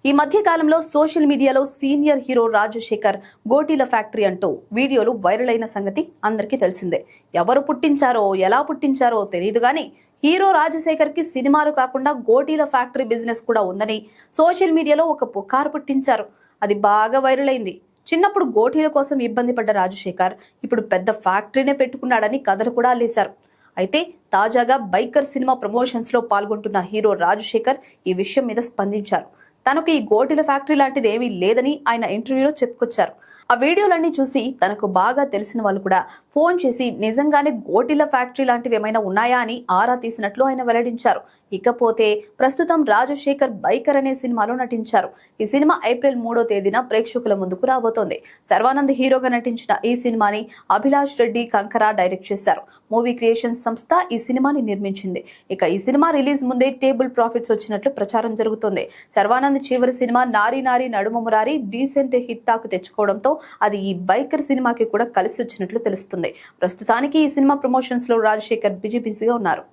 ఈ మధ్య కాలంలో సోషల్ మీడియాలో సీనియర్ హీరో రాజశేఖర్ గోటీల ఫ్యాక్టరీ అంటూ వీడియోలు వైరల్ అయిన సంగతి అందరికీ తెలిసిందే. ఎవరు పుట్టించారో ఎలా పుట్టించారో తెలియదు గానీ హీరో రాజశేఖర్ కి సినిమాలు కాకుండా గోటీల ఫ్యాక్టరీ బిజినెస్ కూడా ఉందని సోషల్ మీడియాలో ఒక పుకారు పుట్టించారు. అది బాగా వైరల్ అయింది. చిన్నప్పుడు గోటీల కోసం ఇబ్బంది పడ్డ రాజశేఖర్ ఇప్పుడు పెద్ద ఫ్యాక్టరీనే పెట్టుకున్నాడని కథలు కూడా అల్లేశారు. అయితే తాజాగా బైకర్ సినిమా ప్రమోషన్స్ లో పాల్గొంటున్న హీరో రాజశేఖర్ ఈ విషయం మీద స్పందించారు. తనకు ఈ గోటీల ఫ్యాక్టరీ లాంటిది ఏమీ లేదని ఆయన ఇంటర్వ్యూలో చెప్పుకొచ్చారు. ఆ వీడియోలన్నీ చూసి తనకు బాగా తెలిసిన వాళ్ళు కూడా ఫోన్ చేసి నిజంగానే గోటీల ఫ్యాక్టరీ లాంటివి ఏమైనా ఉన్నాయా అని ఆరా తీసినట్లు ఆయన వెల్లడించారు. ఇకపోతే ప్రస్తుతం రాజశేఖర్ బైకర్ అనే సినిమాలో నటించారు. ఈ సినిమా ఏప్రిల్ 3వ తేదీన ప్రేక్షకుల ముందుకు రాబోతోంది. శర్వానంద్ హీరోగా నటించిన ఈ సినిమాని అభిలాష్ రెడ్డి కంకరా డైరెక్ట్ చేశారు. మూవీ క్రియేషన్ సంస్థ ఈ సినిమాని నిర్మించింది. ఇక ఈ సినిమా రిలీజ్ ముందే టేబుల్ ప్రాఫిట్స్ వచ్చినట్లు ప్రచారం జరుగుతోంది. శర్వానంద్ చివరి సినిమా నారీ నారీ నడుమ మురారి డీసెంట్ హిట్ టాక్ తెచ్చుకోవడంతో అది ఈ బైకర్ సినిమాకి కూడా కలిసి వచ్చినట్లు తెలుస్తుంది. ప్రస్తుతానికి ఈ సినిమా ప్రమోషన్స్ లో రాజశేఖర్ బిజీగా ఉన్నారు.